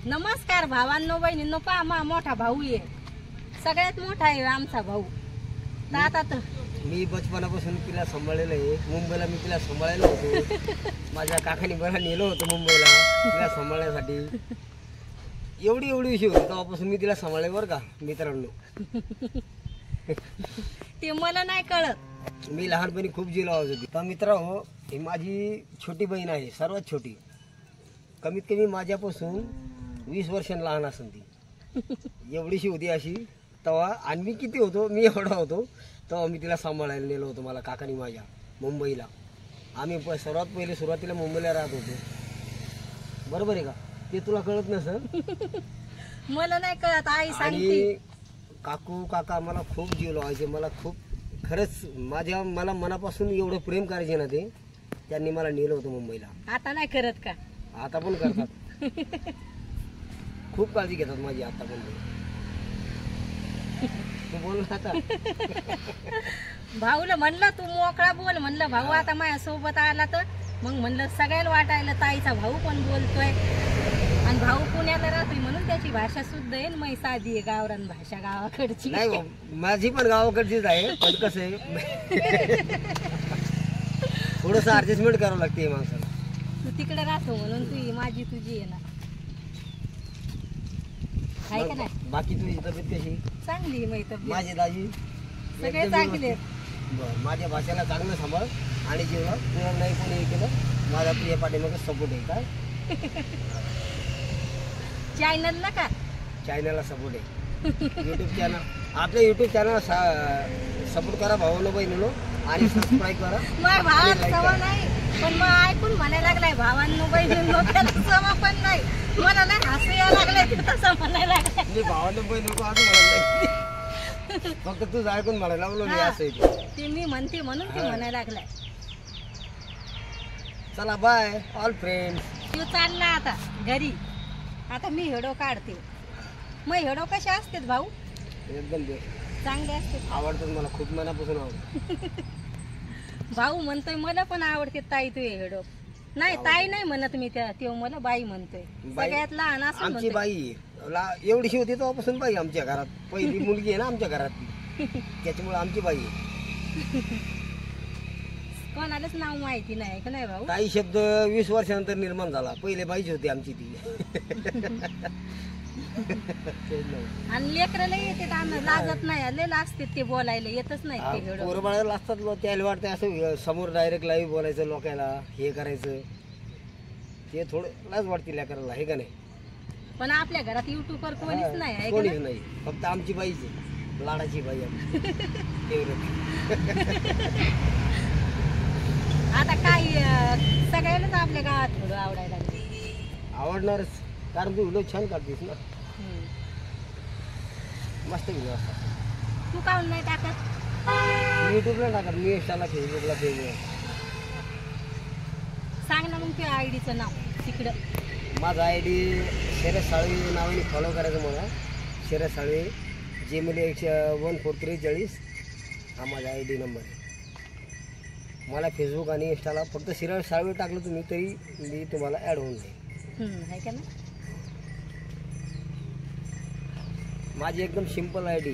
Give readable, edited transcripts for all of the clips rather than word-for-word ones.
नमस्कार भावांनो बहिणींनो, पहा मा मोठा भाऊ आहे, सगळ्यात मोठा आहे आमचा भाऊ. तर आता तर मी बचपनापासून तिला सांभाळलेलं आहे. मुंबईला मी तिला सांभाळायला होतो. माझ्या काकाने मला नेलं होतं मुंबईला तिला सांभाळण्यासाठी. एवढी विषय होती तेव्हापासून मी तिला सांभाळले बरं का मित्रांनो. ते मला नाही कळत. मी लहानपणी खूप जीव लावत होती. तर मित्रांनो, ही माझी छोटी बहीण आहे, सर्वात छोटी. कमीत कमी माझ्यापासून 20 वर्षांनी लहान असेल ती. एवढीशी होती अशी तेव्हा. आणि मी किती होतो, मी एवढा होतो तेव्हा मी तिला सांभाळायला नेलं होतं मला काकानी माझ्या मुंबईला. आम्ही सर्वात पहिले सुरुवातीला मुंबईला राहत होतो. बरोबर आहे का? ते तुला कळत नसेल. मला नाही कळत, आई सांगते. आणि काकू काका मला खूप जीव लावायचे. मला खूप खरंच मला मनापासून एवढं प्रेम करायचे ना ते. त्यांनी मला नेलं होतं मुंबईला. आता नाही करत का? आता पण करतात. खूप काळजी घेतात माझी आता पण. तू बोल आता. भाऊला म्हणलं तू मोकळा बोल, म्हणलं भाऊ आता माझ्या सोबत आला तर मग म्हणलं सगळ्याला वाटायला ताईचा भाऊ पण बोलतोय. आणि भाऊ पुण्याला राहतोय म्हणून त्याची भाषा शुद्ध आहे. मग साधी आहे गावरान भाषा गावाकडची. नाही, माझी पण गावाकडचीच आहे. पण कसं आहे, थोडस ऍडजस्टमेंट करावं लागते माणसाला. तू तिकडे राहतो म्हणून तू माझी तुझी आहे ना. आहे का नाही? बाकी तुझी तब्येत कशी? चांगली आहे माझी तब्येत. माझी दाजी सगळे चांगले आहेत. बरं. माझ्या भाषेला चांगलं सांभाळ. आणि जेव्हा तुला नाही कोणी हे केलं, माझा तुझ्या पाठीमागे सपोर्ट आहे. काय चॅनल ना का? चॅनलला सपोर्ट आहे. युट्यूब चॅनल, आपल्या युट्यूब चॅनल सपोर्ट करा भावांनो बहिणीनो. आणि सबस्क्राईब करा. माझ्या भावाला सवय नाही, पण मग ऐकून म्हणायला लागलाय भावांनो बहिणींनो. त्याला सवय पण नाही. मला नाही हसू यायला लागलंय तसं म्हणायला लागलाय. मी भावांनो बहिणीनो असं म्हणाल. फक्त तूच ऐकून म्हणायला लागलो मी असं. ते मी म्हणते म्हणून ते म्हणायला लागलाय. चला बाय ऑल फ्रेंड्स. तो चालला आता घरी. आता मी हेडो काढते. मग हेडो कसे असतात भाऊ? एकदम चांगले असते. आवडतात मला, खूप मनापासून आवडतात. भाऊ म्हणतोय मला पण आवडते ताई तू हेडो. नाही ताई नाही म्हणत मी, तेव्हा मला बाई म्हणतोय. सगळ्यात लहान असं आमची बाई एवढीशी होती तेव्हापासून बाई आमच्या घरात. पहिली मुलगी आहे ना आमच्या घरात, त्याच्यामुळे आमची बाई आहे. कोणालाच नाव माहिती नाही का नाही भाऊ? ताई शब्द 20 वर्षानंतर निर्माण झाला. पहिले बाईच होती आमची ती. आणि लेकराला येते लाजत नाही, लय लाजते ते बोलायला, येतच नाही ते हेडो. पोरबाळाला असतात त्याला वाटतं असं समोर डायरेक्ट लाईव्ह बोलायचं, लोकांना हे करायचं. ते थोडं लाज वाटते लेकराला, हे का नाही? पण आपल्या घरात युट्यूबवर कोणीच नाही आहे. कोणीच नाही, फक्त आमची बाईच आहे. लाडाची बाई आहे. आता काय सगळ्यालाच आपल्या गावात थोडं आवडायला लागले. आवडणारच, कारण तू व्हिडिओ छान काढतेस ना. मस्त व्हिडिओ असतात. तू काहून नाही टाकत? मी युट्यूबला टाकत, मी इंस्टाला फेसबुकला सांग ना मग त्या आयडीचं नाव तिकडं. माझा ID शरद साळवी नावाने फॉलो करायचं मला. शरद साळवी Gmail 1443 हा माझा ID नंबर आहे. मला फेसबुक आणि इंस्टाला फक्त शरद साळवी टाकलं तुम्ही तरी मी तुम्हाला ॲड होऊन जाईल. आहे का ना? माझी एकदम सिंपल ID,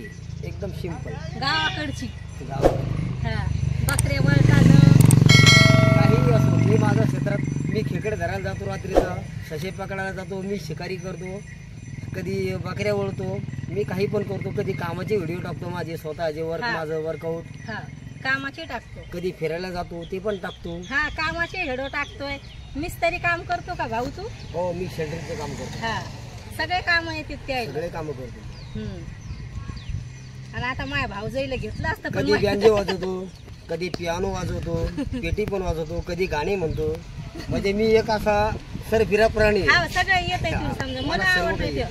एकदम सिंपल, गावाकडची. गावाकडे हा, बकऱ्या वळताना काही असो. मी माझ्या क्षेत्रात मी खेकडे धरायला जातो, रात्रीचा ससे पकडायला जातो, मी शिकारी करतो, कधी बकऱ्या वळतो, मी काही पण करतो. कधी कामाचे व्हिडिओ टाकतो माझे स्वतःचे, माझं वर्कआउट. कामाचे टाकतो. कधी फिरायला जातो ते पण टाकतो. हा, कामाचे हेडो टाकतोय. मिस्त्री काम करतो का भाऊ तू? हो, मी शेल्टरचं काम करतो. हा, सगळे काम येतात ते. सगळे काम करतो. आणि आता माझ्या भाऊजाईला घेतलं असतं. कधी बँजो वाजवतो, कधी पियानो वाजवतो, पेटी पण वाजवतो, कधी गाणे म्हणतो. म्हणजे मी एक असा सरफिरा प्राणी. हा, सगळं येतंय. तू समजा मला आवडतंय ते.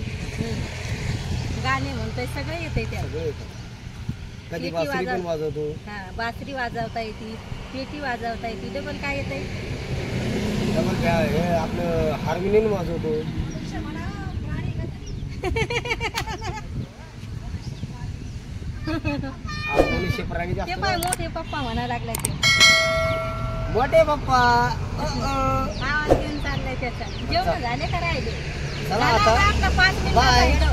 गाणे म्हणतोय, सगळं येतंय त्या. कधी बासरी पण वाजवतो. हा, बासरी वाजवता येते, पेटी वाजवता येते. डबल काय येतंय? डबल काय हे आपलं हार्मोनियम वाजवतो. ते पाय मोठे पप्पा म्हणा लागलाय ते. मोठे पप्पा आवाज घेऊन चाललाय त्याचा. जेवण झाले का राहिले? चला आता आपला 5 बाय. मिनिट